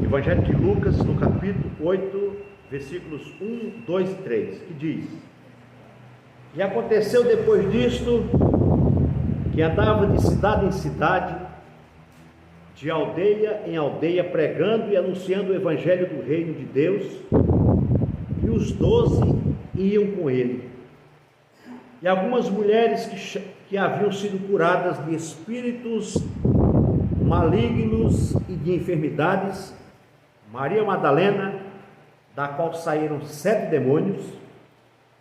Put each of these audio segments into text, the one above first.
Evangelho de Lucas, no capítulo 8, versículos 1, 2 e 3, que diz: E aconteceu depois disto, que andava de cidade em cidade, de aldeia em aldeia, pregando e anunciando o Evangelho do Reino de Deus, e os 12 iam com ele. E algumas mulheres que haviam sido curadas de espíritos malignos e de enfermidades, Maria Madalena, da qual saíram 7 demônios,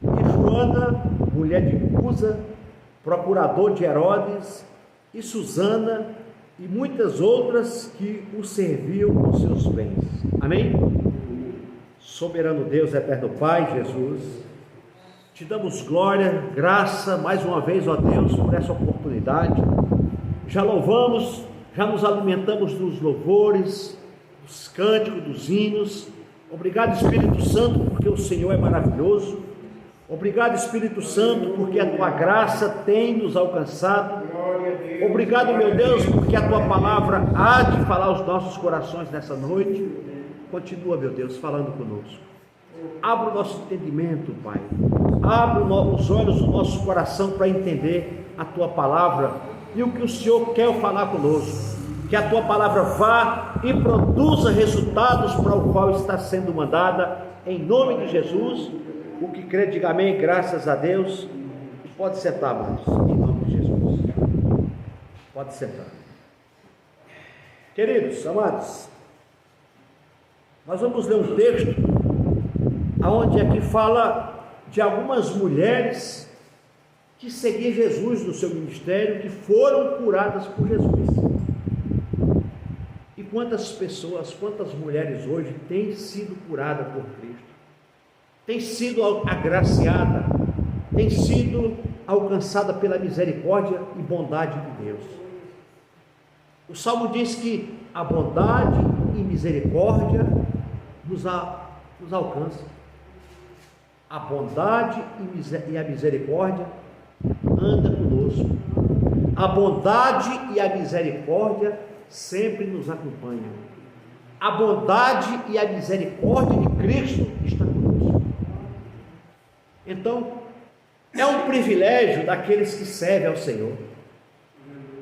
e Joana, mulher de Cusa, procurador de Herodes, e Susana, e muitas outras que o serviam com seus bens. Amém? Soberano Deus, eterno Pai, Jesus, te damos glória, graça, mais uma vez, ó Deus, por essa oportunidade. Já louvamos, já nos alimentamos dos louvores, dos cânticos, dos hinos. Obrigado, Espírito Santo, porque o Senhor é maravilhoso. Obrigado, Espírito Santo, porque a tua graça tem nos alcançado. Obrigado, meu Deus, porque a tua palavra há de falar aos nossos corações nessa noite. Continua, meu Deus, falando conosco. Abra o nosso entendimento, Pai. Abra os olhos do nosso coração para entender a tua palavra e o que o Senhor quer falar conosco. Que a tua palavra vá e produza resultados para o qual está sendo mandada, em nome de Jesus. O que crê, diga amém, graças a Deus. Pode sentar, amados, em nome de Jesus. Pode sentar. Queridos, amados, nós vamos ler um texto onde aqui fala de algumas mulheres que seguiam Jesus no seu ministério, que foram curadas por Jesus. E quantas pessoas, quantas mulheres hoje têm sido curadas por Cristo, têm sido agraciada, têm sido alcançada pela misericórdia e bondade de Deus. O Salmo diz que a bondade e misericórdia nos alcançam. A bondade e a misericórdia anda conosco. A bondade e a misericórdia sempre nos acompanham. A bondade e a misericórdia de Cristo está conosco. Então, é um privilégio daqueles que servem ao Senhor.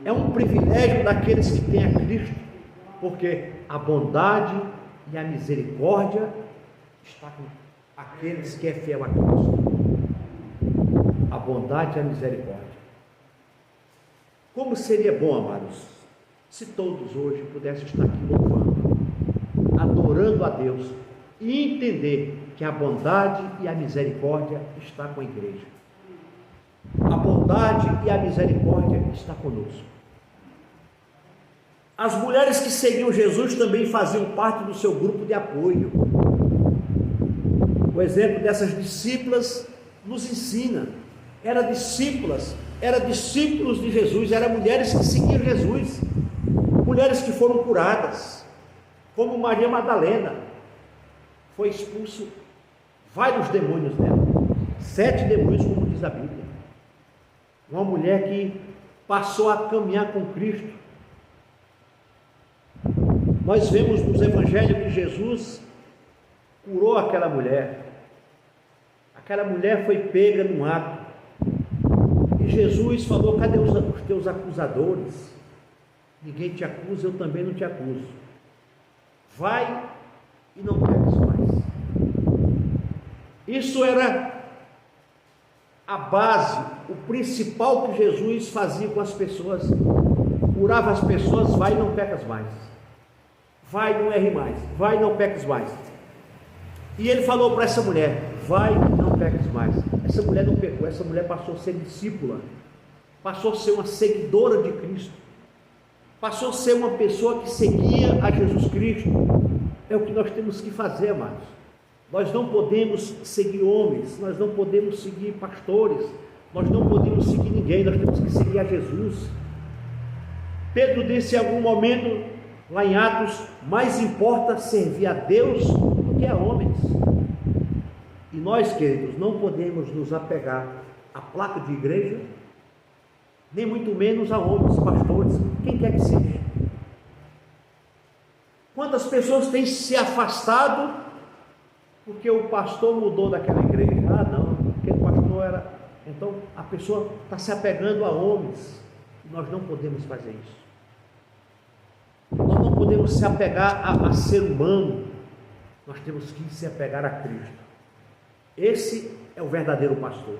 É um privilégio daqueles que têm a Cristo, porque a bondade e a misericórdia está com aqueles que é fiel a Cristo. A bondade e a misericórdia. Como seria bom, amados, se todos hoje pudessem estar aqui louvando, adorando a Deus e entender que a bondade e a misericórdia está com a igreja. A bondade e a misericórdia está conosco. As mulheres que seguiam Jesus também faziam parte do seu grupo de apoio. O exemplo dessas discípulas nos ensina. Eram discípulos de Jesus, eram mulheres que seguiam Jesus, mulheres que foram curadas, como Maria Madalena. Foi expulso vários demônios dela, 7 demônios, como diz a Bíblia. Uma mulher que passou a caminhar com Cristo. Nós vemos nos evangelhos que Jesus curou aquela mulher. Aquela mulher foi pega num ato, e Jesus falou: cadê os teus acusadores? Ninguém te acusa, eu também não te acuso. Vai e não peques mais. Isso era a base, o principal que Jesus fazia com as pessoas. Curava as pessoas: vai e não pecas mais. Vai e não erre mais. Vai e não peques mais. E ele falou para essa mulher: vai e não peques mais. Essa mulher não pecou, essa mulher passou a ser discípula, passou a ser uma seguidora de Cristo, passou a ser uma pessoa que seguia a Jesus Cristo. É o que nós temos que fazer, amados. Nós não podemos seguir homens, nós não podemos seguir pastores, nós não podemos seguir ninguém, nós temos que seguir a Jesus. Pedro disse em algum momento, lá em Atos: mais importa servir a Deus do que a homens. E nós, queridos, não podemos nos apegar à placa de igreja, nem muito menos a homens, pastores, quem quer que seja. Quantas pessoas têm se afastado porque o pastor mudou daquela igreja? Ah, não, aquele pastor era... Então a pessoa está se apegando a homens. Nós não podemos fazer isso. Nós não podemos se apegar a ser humano. Nós temos que se apegar a Cristo. Esse é o verdadeiro pastor.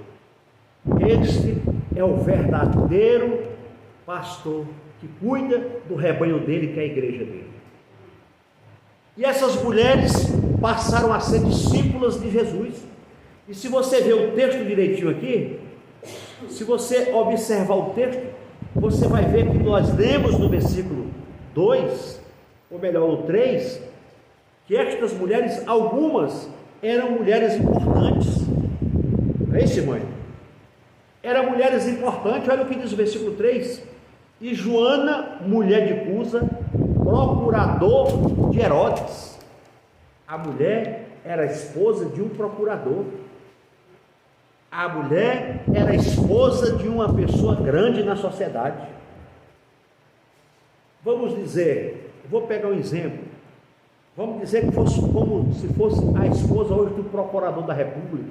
Este é o verdadeiro pastor que cuida do rebanho dele, que é a igreja dele. E essas mulheres passaram a ser discípulas de Jesus. E se você ver o texto direitinho aqui, se você observar o texto, você vai ver que nós lemos no versículo 2, ou melhor, o 3, que estas mulheres, algumas, eram mulheres importantes. Não é isso, mãe? Eram mulheres importantes. Olha o que diz o versículo 3: e Joana, mulher de Cusa, procurador de Herodes. A mulher era esposa de um procurador. A mulher era esposa de uma pessoa grande na sociedade. Vamos dizer, vou pegar um exemplo. Vamos dizer que fosse como se fosse a esposa hoje do procurador da República.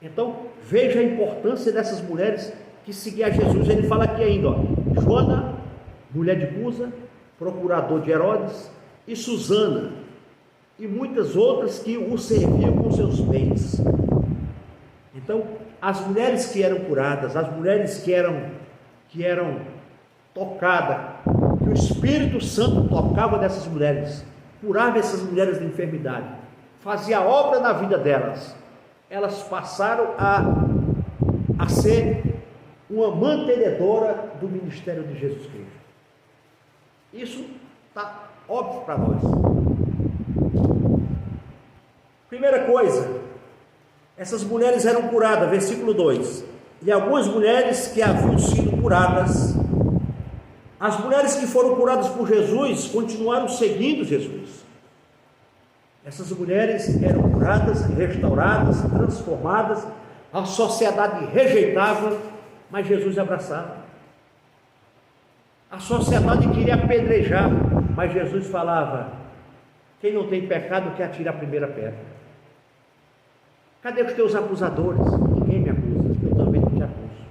Então, veja a importância dessas mulheres que seguiam a Jesus. Ele fala aqui ainda, ó, Joana, mulher de Cusa, procurador de Herodes, e Susana, e muitas outras que o serviam com seus bens. Então, as mulheres que eram curadas, as mulheres que eram tocadas, que o Espírito Santo tocava dessas mulheres, curava essas mulheres de enfermidade, fazia obra na vida delas, elas passaram a ser uma mantenedora do ministério de Jesus Cristo. Isso está óbvio para nós. Primeira coisa, essas mulheres eram curadas, versículo 2, e algumas mulheres que haviam sido curadas, as mulheres que foram curadas por Jesus, continuaram seguindo Jesus. Essas mulheres eram curadas, restauradas, transformadas, a sociedade rejeitava, mas Jesus abraçava. A sociedade queria apedrejar, mas Jesus falava: quem não tem pecado que atire a primeira pedra. Cadê os teus acusadores? Ninguém me acusa, eu também não te acuso.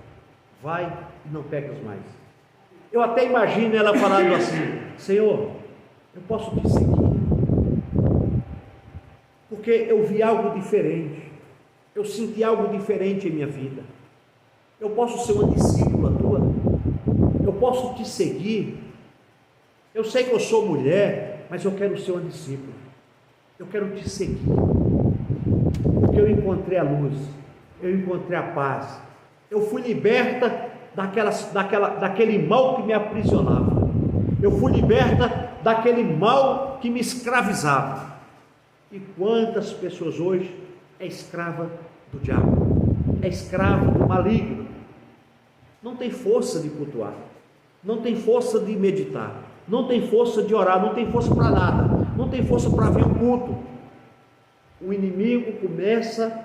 Vai e não peques mais. Eu até imagino ela falando assim: Senhor, eu posso te seguir, porque eu vi algo diferente, eu senti algo diferente em minha vida. Eu posso ser uma discípula tua, eu posso te seguir. Eu sei que eu sou mulher, mas eu quero ser uma discípula, eu quero te seguir, porque eu encontrei a luz, eu encontrei a paz, eu fui liberta daquele mal que me aprisionava, eu fui liberta daquele mal que me escravizava. E quantas pessoas hoje é escrava do diabo, é escravo do maligno, não tem força de cultuar, não tem força de meditar, não tem força de orar, não tem força para nada, não tem força para vir o culto. O inimigo começa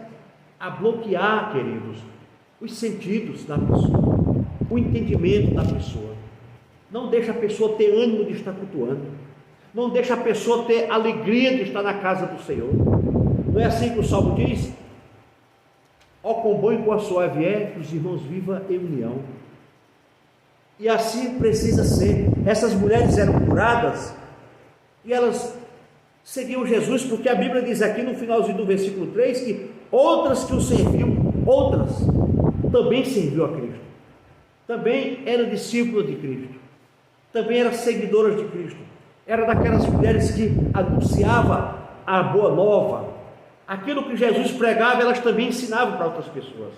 a bloquear, queridos, os sentidos da pessoa, o entendimento da pessoa, não deixa a pessoa ter ânimo de estar cultuando, não deixa a pessoa ter alegria de estar na casa do Senhor. Não é assim que o Salmo diz? Ó quão bom e quão suave é que os irmãos vivam em união. E assim precisa ser. Essas mulheres eram curadas e elas seguiam Jesus, porque a Bíblia diz aqui no finalzinho do versículo 3 que outras que o serviam, outras também serviam a Cristo, também eram discípulas de Cristo, também eram seguidoras de Cristo, era daquelas mulheres que anunciavam a boa nova, aquilo que Jesus pregava, elas também ensinavam para outras pessoas.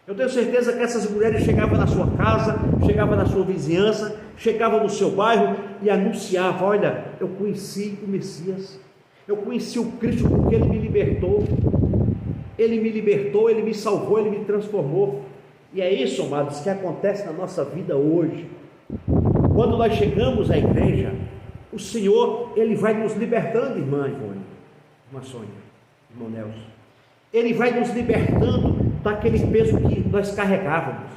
Eu tenho certeza que essas mulheres chegavam na sua casa, chegavam na sua vizinhança, chegavam no seu bairro e anunciavam: olha, eu conheci o Messias, eu conheci o Cristo porque Ele me libertou, Ele me salvou, Ele me transformou. E é isso, amados, que acontece na nossa vida hoje. Quando nós chegamos à igreja, o Senhor, Ele vai nos libertando, irmã Ivone, irmã Sônia, irmão Nelson, Ele vai nos libertando daquele peso que nós carregávamos,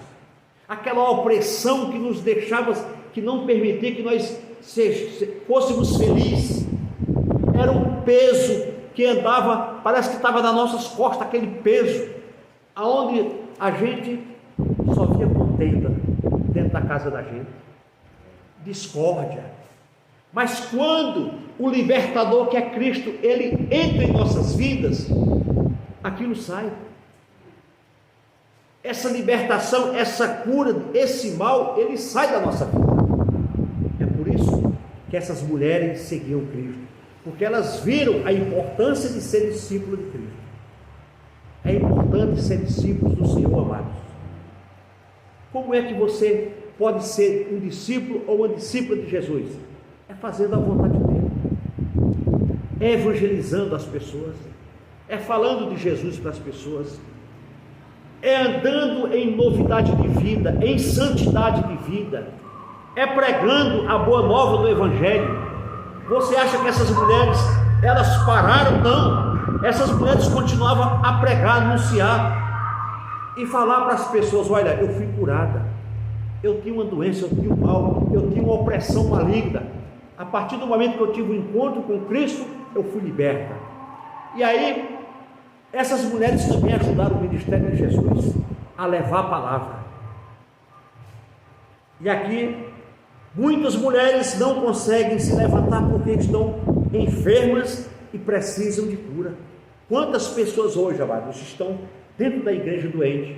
aquela opressão que nos deixava, que não permitia que nós fôssemos felizes. Era um peso que andava, parece que estava nas nossas costas, aquele peso, aonde a gente só via contenda dentro da casa da gente, discórdia. Mas quando o libertador, que é Cristo, ele entra em nossas vidas, aquilo sai. Essa libertação, essa cura, esse mal, ele sai da nossa vida. É por isso que essas mulheres seguiam Cristo, porque elas viram a importância de ser discípulo de Cristo. É importante ser discípulos do Senhor, amados. Como é que você pode ser um discípulo ou uma discípula de Jesus? É fazendo a vontade dele, é evangelizando as pessoas, é falando de Jesus para as pessoas, é andando em novidade de vida, em santidade de vida, é pregando a boa nova do Evangelho. Você acha que essas mulheres, elas pararam? Não, essas mulheres continuavam a pregar, anunciar e falar para as pessoas: olha, eu fui curada, eu tinha uma doença, eu tinha um mal, eu tinha uma opressão maligna. A partir do momento que eu tive um encontro com Cristo, eu fui liberta. E aí, essas mulheres também ajudaram o ministério de Jesus a levar a palavra. E aqui, muitas mulheres não conseguem se levantar porque estão enfermas e precisam de cura. Quantas pessoas hoje, amados, estão dentro da igreja doente?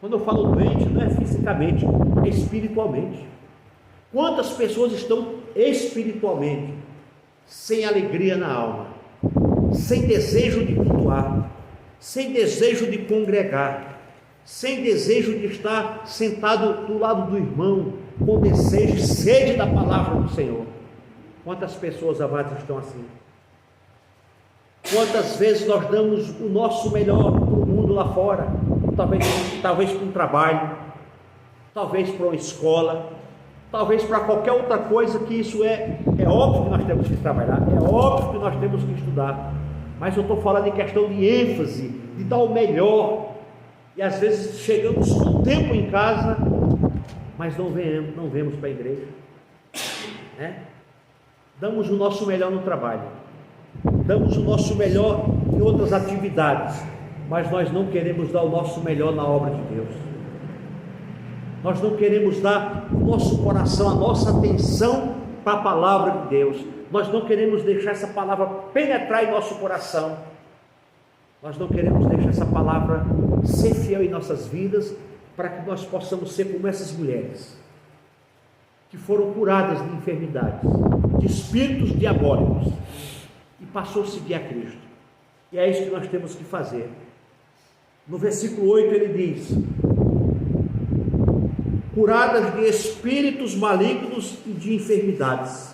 Quando eu falo doente, não é fisicamente, é espiritualmente. Quantas pessoas estão espiritualmente sem alegria na alma, sem desejo de cultuar, sem desejo de congregar, sem desejo de estar sentado do lado do irmão, com desejo e sede da palavra do Senhor? Quantas pessoas, amadas, estão assim? Quantas vezes nós damos o nosso melhor para o mundo lá fora, talvez para um trabalho, talvez para uma escola, talvez para qualquer outra coisa, que isso é óbvio que nós temos que trabalhar, é óbvio que nós temos que estudar, mas eu estou falando em questão de ênfase, de dar o melhor, e às vezes chegamos com tempo em casa, mas não vemos para a igreja, né? Damos o nosso melhor no trabalho, damos o nosso melhor em outras atividades, mas nós não queremos dar o nosso melhor na obra de Deus. Nós não queremos dar o nosso coração, a nossa atenção para a palavra de Deus. Nós não queremos deixar essa palavra penetrar em nosso coração. Nós não queremos deixar essa palavra ser fiel em nossas vidas, para que nós possamos ser como essas mulheres, que foram curadas de enfermidades, de espíritos diabólicos, e passou a seguir a Cristo. E é isso que nós temos que fazer. No versículo 8 ele diz: curadas de espíritos malignos e de enfermidades.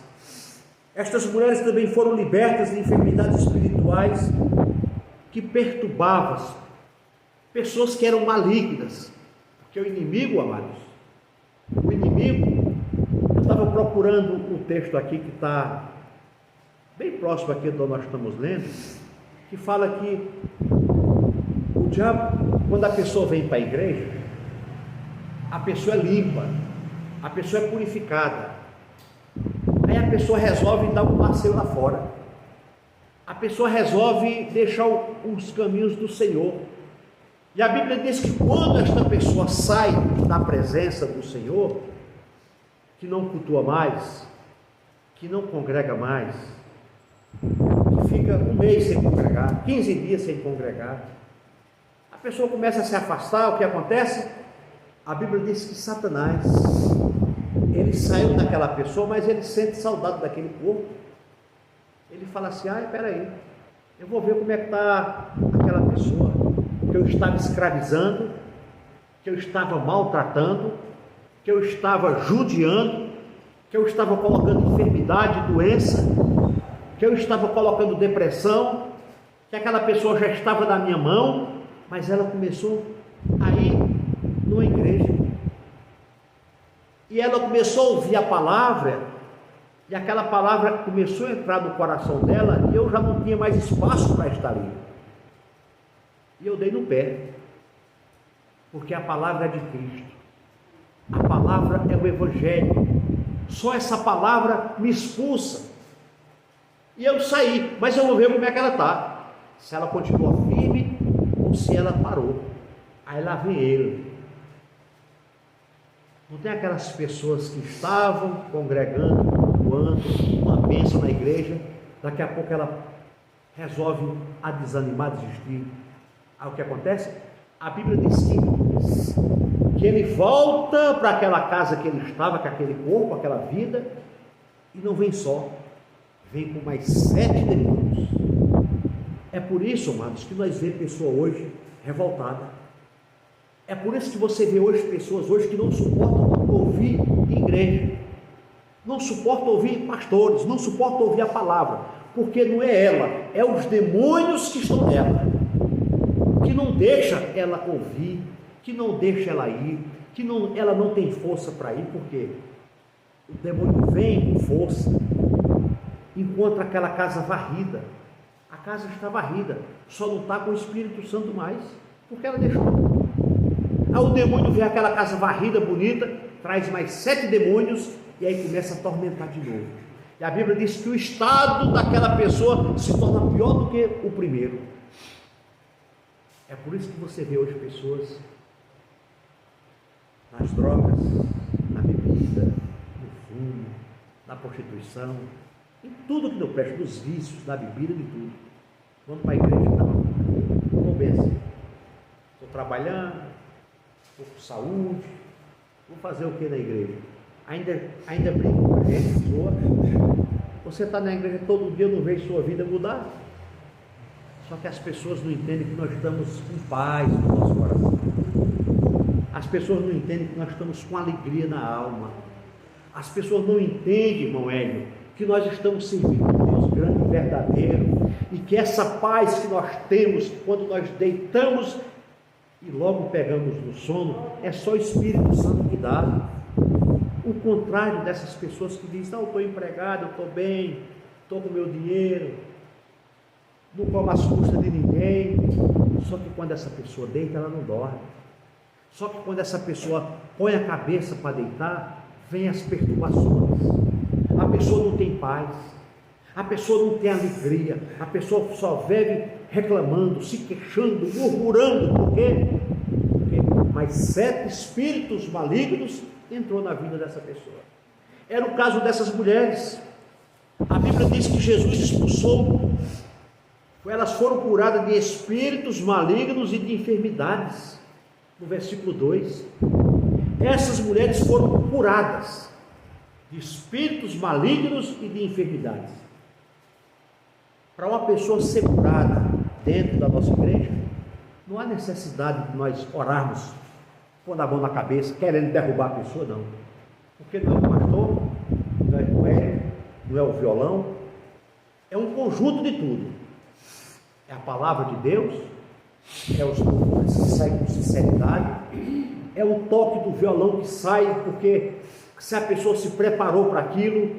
Estas mulheres também foram libertas de enfermidades espirituais que perturbavam pessoas que eram malignas, porque o inimigo, amados, o inimigo, eu estava procurando um texto aqui que está bem próximo aqui do que nós estamos lendo, que fala que o diabo, quando a pessoa vem para a igreja, a pessoa é limpa, a pessoa é purificada, aí a pessoa resolve dar um passeio lá fora, a pessoa resolve deixar os caminhos do Senhor, e a Bíblia diz que quando esta pessoa sai da presença do Senhor, que não cultua mais, que não congrega mais, que fica um mês sem congregar, 15 dias sem congregar, a pessoa começa a se afastar. O que acontece? A Bíblia diz que Satanás, ele saiu daquela pessoa, mas ele sente saudade daquele corpo. Ele fala assim: espera aí, eu vou ver como é que está aquela pessoa que eu estava escravizando, que eu estava maltratando, que eu estava judiando, que eu estava colocando enfermidade, doença, que eu estava colocando depressão, que aquela pessoa já estava na minha mão, mas ela começou a ir numa igreja, e ela começou a ouvir a palavra, e aquela palavra começou a entrar no coração dela, e eu já não tinha mais espaço para estar ali, e eu dei no pé, porque a palavra é de Cristo, a palavra é o Evangelho. só essa palavra me expulsa. E eu saí, mas eu vou ver como é que ela está, se ela continua firme ou se ela parou. Aí lá vem ele. Não tem aquelas pessoas que estavam congregando, cultuando, uma bênção na igreja, daqui a pouco ela resolve a desanimar, desistir. Aí o que acontece? A Bíblia diz que ele volta para aquela casa que ele estava, com aquele corpo, aquela vida, e não vem só, vem com mais 7 demônios. É por isso, amados, que nós vemos pessoa hoje revoltada. É por isso que você vê hoje pessoas hoje que não suportam ouvir igreja, não suportam ouvir pastores, não suportam ouvir a palavra, porque não é ela, é os demônios que estão nela, que não deixa ela ouvir, que não deixa ela ir, que ela não tem força para ir, porque o demônio vem com força, encontra aquela casa varrida, a casa está varrida, só não está com o Espírito Santo mais, porque ela deixou. Aí o demônio vê aquela casa varrida, bonita, traz mais 7 demônios e aí começa a atormentar de novo. E a Bíblia diz que o estado daquela pessoa se torna pior do que o primeiro. É por isso que você vê hoje pessoas nas drogas, na bebida, no fumo, na prostituição, em tudo que não presta, nos vícios, na bebida, de tudo. Vamos para a igreja, não, vou bem assim. Estou trabalhando, estou com saúde, vou fazer o que na igreja? Ainda brinco com a gente, zoa. Você está na igreja todo dia, não vejo sua vida mudar. Só que as pessoas não entendem que nós estamos com paz no nosso coração. As pessoas não entendem que nós estamos com alegria na alma. As pessoas não entendem, irmão Hélio, que nós estamos servindo a Deus grande e verdadeiro, e que essa paz que nós temos quando nós deitamos e logo pegamos no sono, é só o Espírito Santo que dá. O contrário dessas pessoas que dizem, não, eu estou empregado, eu estou bem, estou com meu dinheiro, não como as custas de ninguém. Só que quando essa pessoa deita, ela não dorme. Só que quando essa pessoa põe a cabeça para deitar, vem as perturbações. A pessoa não tem paz, a pessoa não tem alegria, a pessoa só vive reclamando, se queixando, murmurando. Por quê? Porque mais 7 espíritos malignos entrou na vida dessa pessoa. Era o caso dessas mulheres. A Bíblia diz que Jesus expulsou, elas foram curadas de espíritos malignos e de enfermidades. No versículo 2, essas mulheres foram curadas de espíritos malignos e de enfermidades. Para uma pessoa ser curada dentro da nossa igreja, não há necessidade de nós orarmos, pondo a mão na cabeça, querendo derrubar a pessoa, não. Porque não é o pastor, não é o Hélio, não é o violão, é um conjunto de tudo. É a palavra de Deus, é os louvores que saem com sinceridade, é o toque do violão que sai, porque se a pessoa se preparou para aquilo,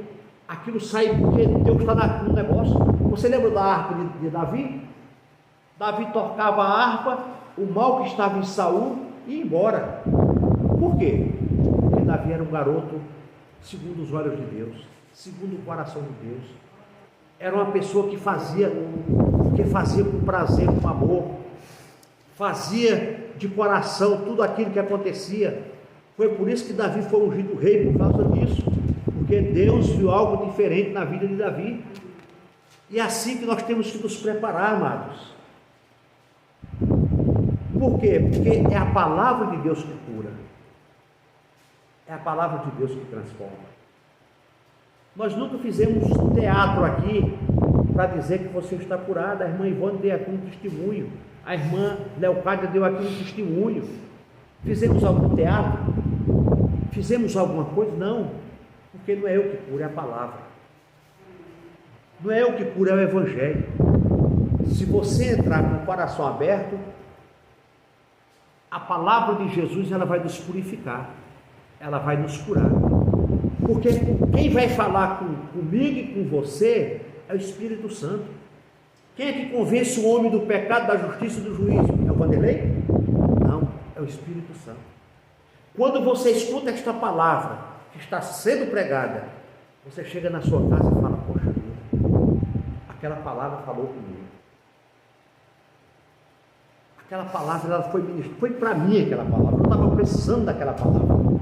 aquilo sai porque Deus está no negócio. Você lembra da harpa de Davi? Davi tocava a harpa, o mal que estava em Saul ia embora. Por quê? Porque Davi era um garoto segundo os olhos de Deus, segundo o coração de Deus. Era uma pessoa que fazia com prazer, com amor, fazia de coração tudo aquilo que acontecia. Foi por isso que Davi foi ungido rei, por causa disso, porque Deus viu algo diferente na vida de Davi. E é assim que nós temos que nos preparar, amados. Por quê? Porque é a palavra de Deus que cura, é a palavra de Deus que transforma. Nós nunca fizemos teatro aqui para dizer que você está curado. A irmã Ivone deu aqui um testemunho, a irmã Leocádia deu aqui um testemunho. Fizemos algum teatro? Fizemos alguma coisa? Não, porque não é eu que curo, é a palavra. Não é eu que curo, é o Evangelho. Se você entrar com o coração aberto, a palavra de Jesus, ela vai nos purificar, ela vai nos curar. Porque quem vai falar comigo e com você é o Espírito Santo. Quem é que convence o homem do pecado, da justiça e do juízo? É o Vanderlei? Não, é o Espírito Santo. Quando você escuta esta palavra que está sendo pregada, você chega na sua casa e fala: poxa vida, aquela palavra falou comigo. Aquela palavra, ela foi para mim aquela palavra, eu estava precisando daquela palavra.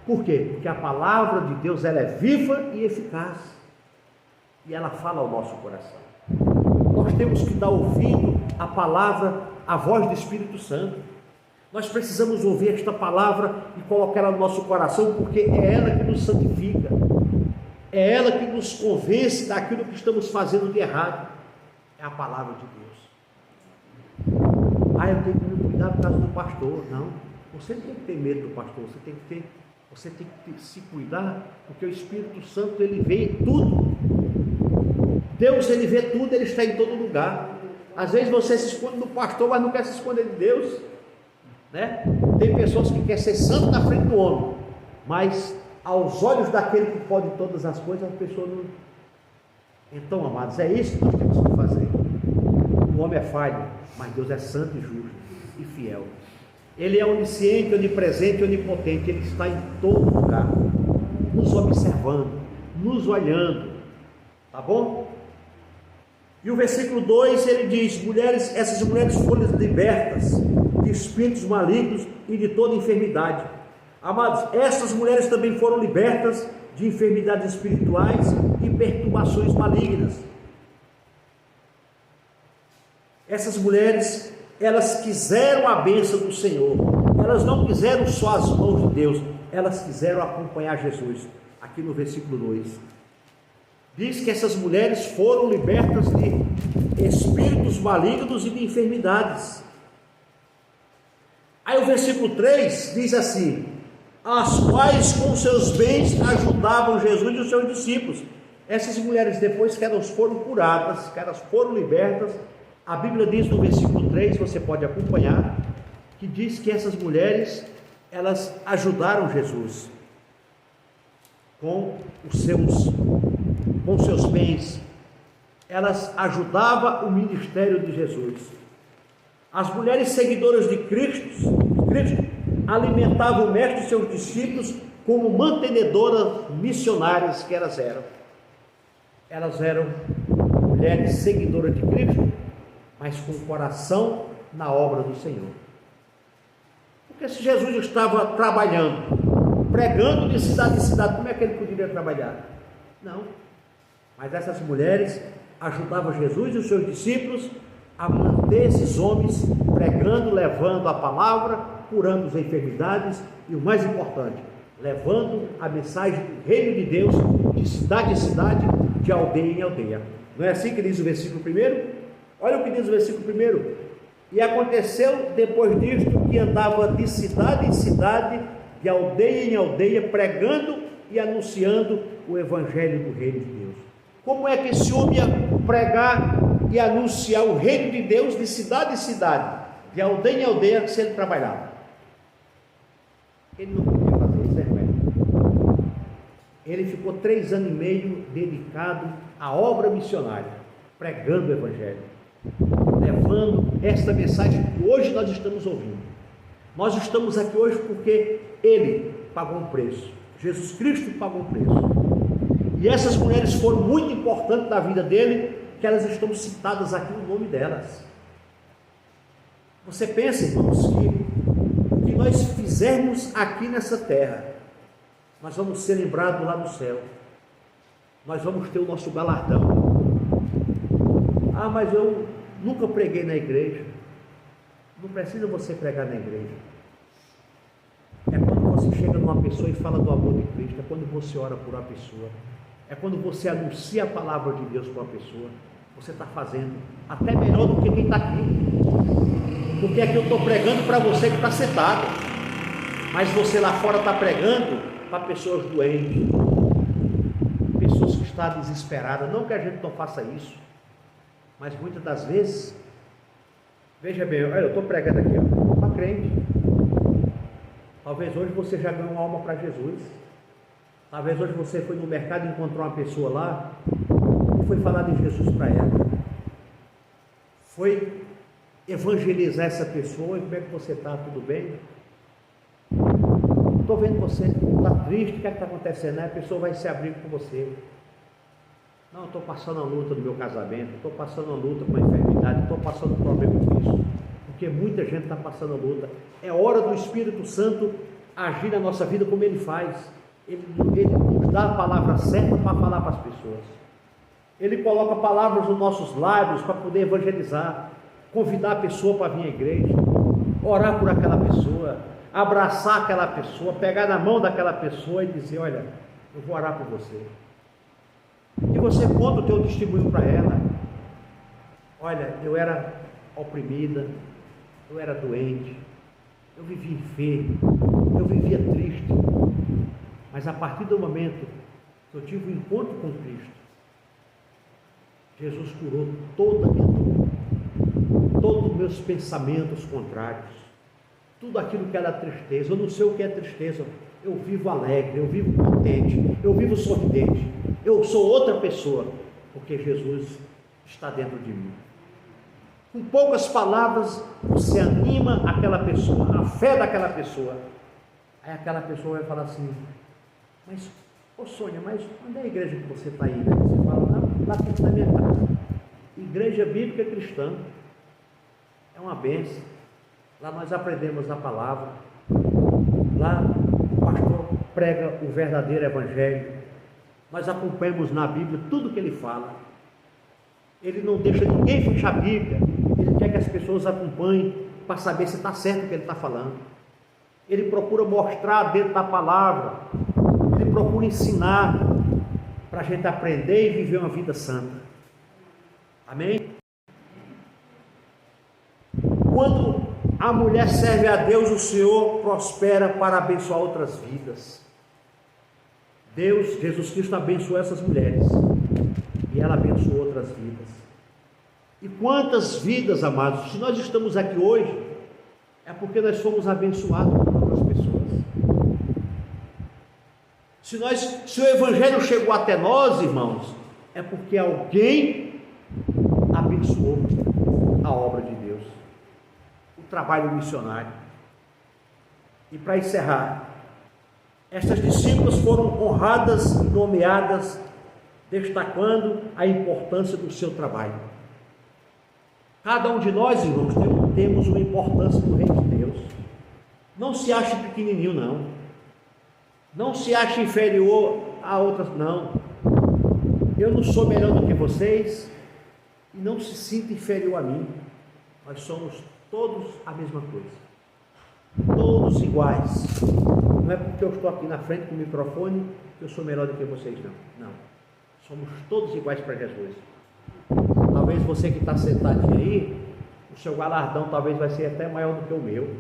Por quê? Porque a palavra de Deus, ela é viva e eficaz, e ela fala ao nosso coração. Nós temos que dar ouvido à palavra, à voz do Espírito Santo. Nós precisamos ouvir esta palavra e colocar ela no nosso coração, porque é ela que nos santifica, é ela que nos convence daquilo que estamos fazendo de errado. É a palavra de Deus. Eu tenho que me cuidar por causa do pastor. Não, você não tem que ter medo do pastor, você tem que se cuidar, porque o Espírito Santo, ele vê tudo. Deus, ele vê tudo, ele está em todo lugar. Às vezes você se esconde do pastor, mas não quer se esconder de Deus, né? Tem pessoas que querem ser santo na frente do homem, mas aos olhos daquele que pode todas as coisas, a pessoa não. Então, amados, é isso que nós temos que fazer. O homem é falho, mas Deus é santo e justo e fiel. Ele é onisciente, onipresente, onipotente. Ele está em todo lugar, nos observando, nos olhando. Tá bom? E o versículo 2, ele diz: mulheres, essas mulheres foram libertas de espíritos malignos e de toda enfermidade. Amados, essas mulheres também foram libertas de enfermidades espirituais e perturbações malignas. Essas mulheres, elas quiseram a bênção do Senhor, elas não quiseram só as mãos de Deus, elas quiseram acompanhar Jesus. Aqui no versículo 2, diz que essas mulheres foram libertas de espíritos malignos e de enfermidades. Aí o versículo 3 diz assim: as quais com seus bens ajudavam Jesus e os seus discípulos. Essas mulheres, depois que elas foram curadas, que elas foram libertas, a Bíblia diz no versículo 3, você pode acompanhar, que diz que essas mulheres, elas ajudaram Jesus com seus bens. Elas ajudavam o ministério de Jesus. As mulheres seguidoras de Cristo alimentavam o mestre e seus discípulos como mantenedoras missionárias que elas eram. Elas eram mulheres seguidoras de Cristo, mas com o coração na obra do Senhor. Porque se Jesus estava trabalhando, pregando de cidade em cidade, como é que ele poderia trabalhar? Não. Mas essas mulheres ajudavam Jesus e os seus discípulos a manter esses homens pregando, levando a palavra, curando as enfermidades e, o mais importante, levando a mensagem do reino de Deus de cidade em cidade, de aldeia em aldeia. Não é assim que diz o versículo 1? Olha o que diz o versículo 1: e aconteceu depois disto que andava de cidade em cidade, de aldeia em aldeia, pregando e anunciando o evangelho do reino de Deus. Como é que esse homem ia pregar e anunciar o reino de Deus de cidade em cidade, de aldeia em aldeia, se ele trabalhava? Ele não podia fazer isso, irmão. Ele ficou 3 anos e meio dedicado à obra missionária, pregando o evangelho, levando esta mensagem que hoje nós estamos ouvindo. Nós estamos aqui hoje porque ele pagou um preço, Jesus Cristo pagou um preço, e essas mulheres foram muito importantes na vida dele, que elas estão citadas aqui no nome delas. Você pensa, irmãos, que o que nós fizermos aqui nessa terra, nós vamos ser lembrados lá no céu, nós vamos ter o nosso galardão. Mas eu nunca preguei na igreja. Não precisa você pregar na igreja. É quando você chega numa pessoa e fala do amor de Cristo, é quando você ora por uma pessoa, é quando você anuncia a palavra de Deus para uma pessoa. Você está fazendo até melhor do que quem está aqui, porque aqui eu estou pregando para você que está sentado, mas você lá fora está pregando para pessoas doentes, pessoas que estão desesperadas. Não que a gente não faça isso, mas muitas das vezes, veja bem, eu estou pregando aqui para crente. Talvez hoje você já ganhou uma alma para Jesus. Talvez hoje você foi no mercado e encontrou uma pessoa lá e foi falar de Jesus para ela. Foi evangelizar essa pessoa. E como é que você está? Tudo bem? estou vendo você, está triste, o que é que está acontecendo? Aí a pessoa vai se abrir com você. Não, eu estou passando a luta do meu casamento, estou passando a luta com a enfermidade, estou passando um problema com isso. Porque muita gente está passando a luta. É hora do Espírito Santo agir na nossa vida como Ele faz. Ele nos dá a palavra certa para falar para as pessoas. Ele coloca palavras nos nossos lábios para poder evangelizar, convidar a pessoa para vir à igreja, orar por aquela pessoa, abraçar aquela pessoa, pegar na mão daquela pessoa e dizer: olha, eu vou orar por você. E você conta o teu testemunho para ela. Olha, eu era oprimida, eu era doente, eu vivia enfermo, eu vivia triste, mas a partir do momento que eu tive um encontro com Cristo, Jesus curou toda a minha dor, todos os meus pensamentos contrários, tudo aquilo que era tristeza. Eu não sei o que é tristeza, eu vivo alegre, eu vivo contente, eu vivo sorridente, eu sou outra pessoa, porque Jesus está dentro de mim. Com poucas palavras, você anima aquela pessoa, a fé daquela pessoa. Aí aquela pessoa vai falar assim: mas, ô Sônia, mas onde é a igreja que você está indo? Aí você fala: não, lá dentro da minha casa. Igreja Bíblica Cristã. É uma bênção. Lá nós aprendemos a palavra. Lá o pastor prega o verdadeiro evangelho. Nós acompanhamos na Bíblia tudo que ele fala. Ele não deixa ninguém fechar a Bíblia. Ele quer que as pessoas acompanhem para saber se está certo o que ele está falando. Ele procura mostrar dentro da palavra. Ele procura ensinar para a gente aprender e viver uma vida santa. Amém? Quando a mulher serve a Deus, o Senhor prospera para abençoar outras vidas. Deus, Jesus Cristo, abençoou essas mulheres e ela abençoou outras vidas. E quantas vidas, amados, se nós estamos aqui hoje, é porque nós fomos abençoados por outras pessoas. Se o Evangelho chegou até nós, irmãos, é porque alguém abençoou a obra de Deus, o trabalho missionário. E para encerrar, estas discípulas foram honradas e nomeadas, destacando a importância do seu trabalho. Cada um de nós, irmãos, temos uma importância no reino de Deus. Não se ache pequenininho, não. Não se ache inferior a outras, não. Eu não sou melhor do que vocês e não se sinta inferior a mim. Nós somos todos a mesma coisa. Todos iguais. Não é porque eu estou aqui na frente com o microfone que eu sou melhor do que vocês, não. Não. Somos todos iguais para Jesus. Talvez você que está sentadinho aí, o seu galardão talvez vai ser até maior do que o meu.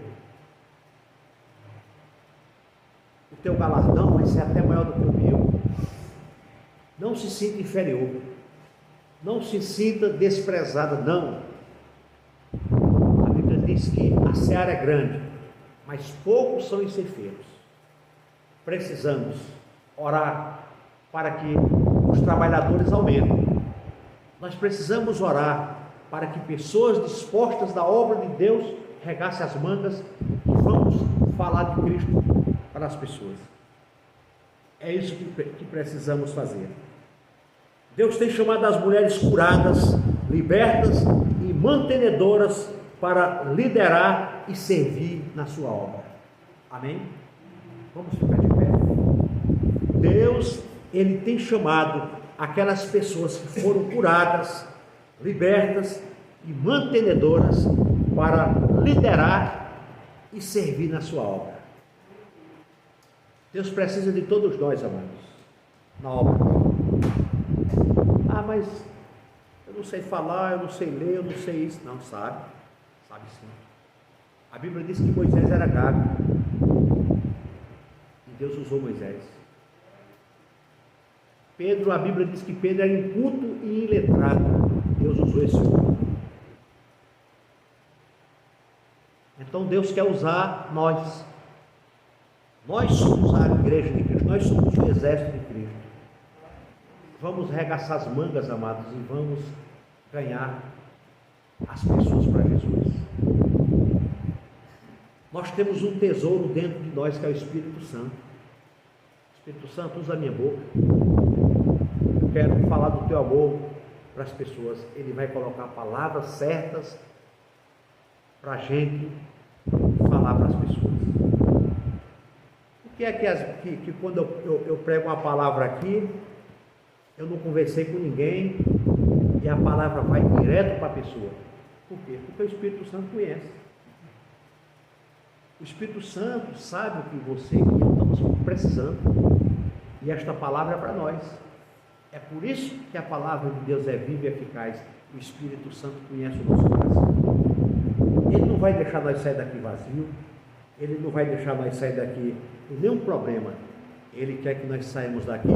O teu galardão vai ser até maior do que o meu. Não se sinta inferior. Não se sinta desprezada, não. A Bíblia diz que a seara é grande, mas poucos são os ceifeiros. Precisamos orar para que os trabalhadores aumentem. Nós precisamos orar para que pessoas dispostas da obra de Deus regassem as mangas e vamos falar de Cristo para as pessoas. É isso que precisamos fazer. Deus tem chamado as mulheres curadas, libertas e mantenedoras para liderar e servir na sua obra. Amém? Vamos ficar de pé. Deus, Ele tem chamado aquelas pessoas que foram curadas, libertas e mantenedoras para liderar e servir na sua obra. Deus precisa de todos nós, amados, na obra. Ah, mas eu não sei falar, eu não sei ler, eu não sei isso. Não, sabe sim. A Bíblia diz que Moisés era gago e Deus usou Moisés. Pedro, a Bíblia diz que Pedro era inculto e iletrado. Deus usou esse homem. Então Deus quer usar nós. Nós somos a igreja de Cristo, nós somos o exército de Cristo. Vamos arregaçar as mangas, amados, e vamos ganhar as pessoas para Jesus. Nós temos um tesouro dentro de nós que é o Espírito Santo. Espírito Santo, usa a minha boca. Eu quero falar do teu amor para as pessoas. Ele vai colocar palavras certas para a gente falar para as pessoas. O que é que quando eu prego uma palavra aqui, eu não conversei com ninguém e a palavra vai direto para a pessoa? Por quê? Porque o Espírito Santo conhece. O Espírito Santo sabe o que você e eu estamos precisando, e esta palavra é para nós. É por isso que a palavra de Deus é viva e eficaz. O Espírito Santo conhece o nosso coração. Ele não vai deixar nós sair daqui vazio, ele não vai deixar nós sair daqui com nenhum problema. Ele quer que nós saímos daqui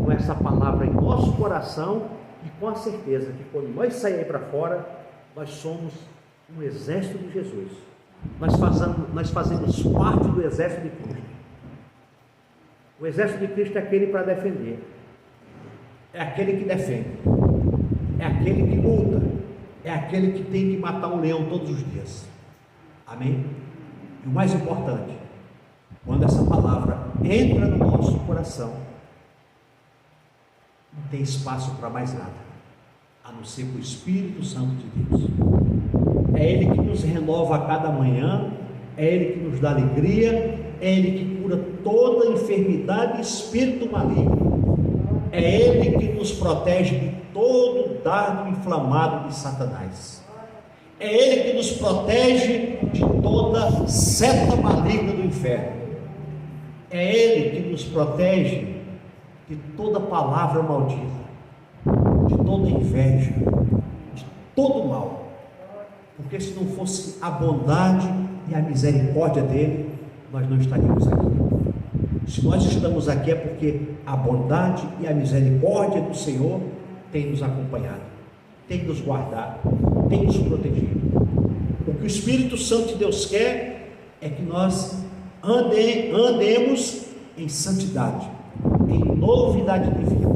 com essa palavra em nosso coração e com a certeza que quando nós sairmos para fora, nós somos um exército de Jesus. Nós fazemos parte do exército de Cristo. O exército de Cristo é aquele para defender, é aquele que defende, é aquele que luta, é aquele que tem que matar um leão todos os dias. Amém? E o mais importante, quando essa palavra entra no nosso coração, não tem espaço para mais nada, a não ser o Espírito Santo de Deus. É Ele que nos renova a cada manhã, é Ele que nos dá alegria, é Ele que cura toda enfermidade e espírito maligno, é Ele que nos protege de todo dardo inflamado de Satanás, é Ele que nos protege de toda seta maligna do inferno, é Ele que nos protege de toda palavra maldita, de toda inveja, de todo mal. Porque se não fosse a bondade e a misericórdia dele, nós não estaríamos aqui. Se nós estamos aqui é porque a bondade e a misericórdia do Senhor tem nos acompanhado, tem nos guardado, tem nos protegido. O que o Espírito Santo de Deus quer é que nós andemos em santidade, em novidade de vida,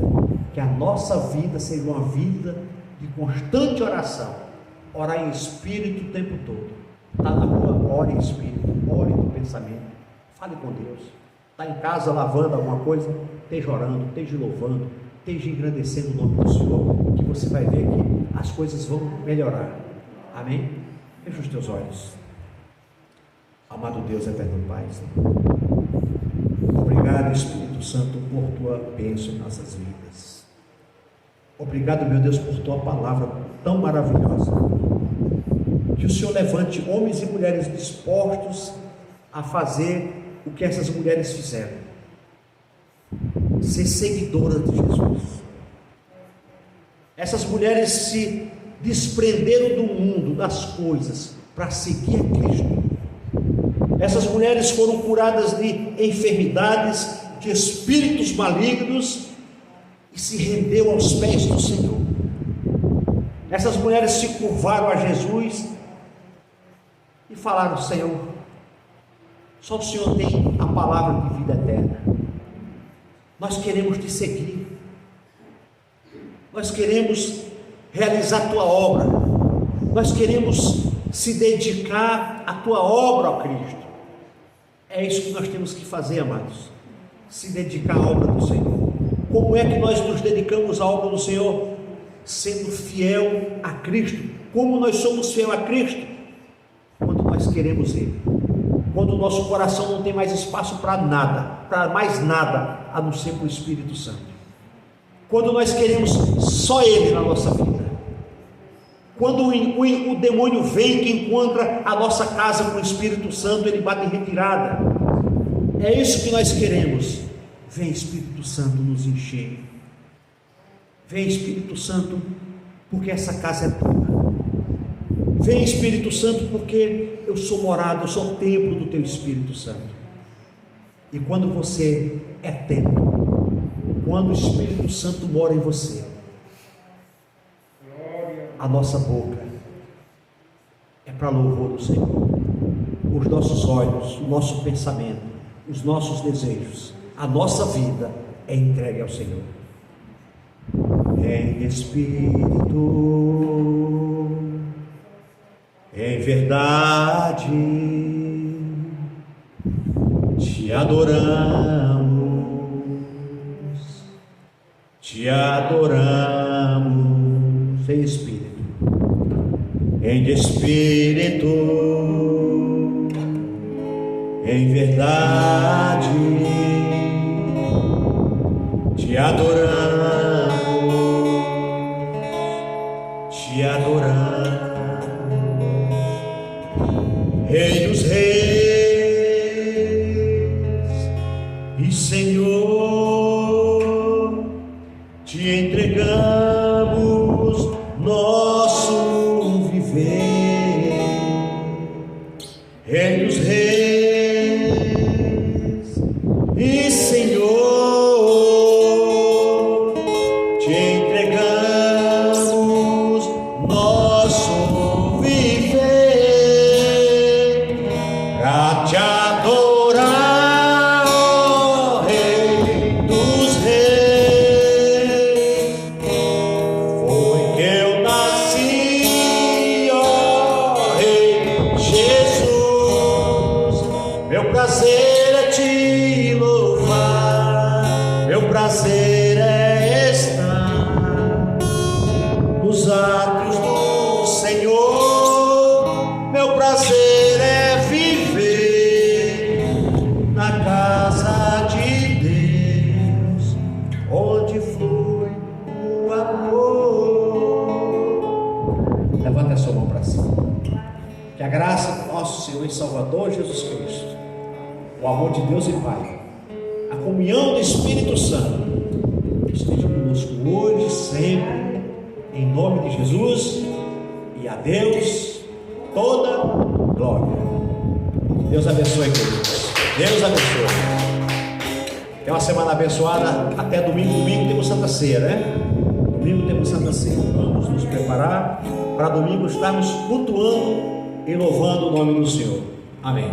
que a nossa vida seja uma vida de constante oração. Orar em espírito o tempo todo. Está na rua, ore em espírito, ore no pensamento, fale com Deus. Está em casa lavando alguma coisa, esteja orando, esteja louvando, esteja engrandecendo o nome do Senhor, que você vai ver que as coisas vão melhorar. Amém? Feche os teus olhos. Amado Deus, eterno Pai, obrigado, Espírito Santo, por tua bênção em nossas vidas. Obrigado, meu Deus, por tua palavra tão maravilhosa. Que o Senhor levante homens e mulheres dispostos a fazer o que essas mulheres fizeram, ser seguidoras de Jesus. Essas mulheres se desprenderam do mundo, das coisas, para seguir a Cristo. Essas mulheres foram curadas de enfermidades, de espíritos malignos, e se rendeu aos pés do Senhor. Essas mulheres se curvaram a Jesus e falaram: Senhor, só o Senhor tem a palavra de vida eterna, nós queremos te seguir, nós queremos realizar a tua obra, nós queremos se dedicar à tua obra, ó Cristo. É isso que nós temos que fazer, amados, se dedicar à obra do Senhor. Como é que nós nos dedicamos à obra do Senhor? Sendo fiel a Cristo. Como nós somos fiel a Cristo? Quando nós queremos Ele, quando o nosso coração não tem mais espaço para nada, para mais nada, a não ser para o Espírito Santo, quando nós queremos só Ele na nossa vida, quando o demônio vem que encontra a nossa casa com o Espírito Santo, ele bate em retirada. É isso que nós queremos. Vem, Espírito Santo, nos encher. Vem, Espírito Santo, porque essa casa é tua. Vem, Espírito Santo, porque eu sou morada, eu sou templo do teu Espírito Santo. E quando você é templo, quando o Espírito Santo mora em você, a nossa boca é para louvor do Senhor. Os nossos olhos, o nosso pensamento, os nossos desejos, a nossa vida é entregue ao Senhor. Em espírito, em verdade, te adoramos, te adoramos em espírito, em verdade, te adoramos, te adoramos, Rei dos Reis e Senhor, te entregamos nosso viver, Rei dos Reis e Senhor, te entregamos nosso viver, pra te adorar, ó Rei dos Reis. Foi que eu nasci, ó Rei Jesus. Meu prazer é te louvar, meu prazer é estar nos átrios do Senhor, meu prazer é viver na casa de Deus, onde flui o amor. Levanta a sua mão para cima. Que a graça do nosso Senhor e Salvador Jesus Cristo, o amor de Deus e Pai, a comunhão do Espírito Santo esteja conosco hoje, sempre, em nome de Jesus, e a Deus toda glória. Deus abençoe, queridos. Deus abençoe. É uma semana abençoada. Até domingo. Domingo temos Santa Ceia, né? Domingo temos Santa Ceia. Vamos nos preparar para domingo estarmos cultuando e louvando o nome do Senhor. Amém.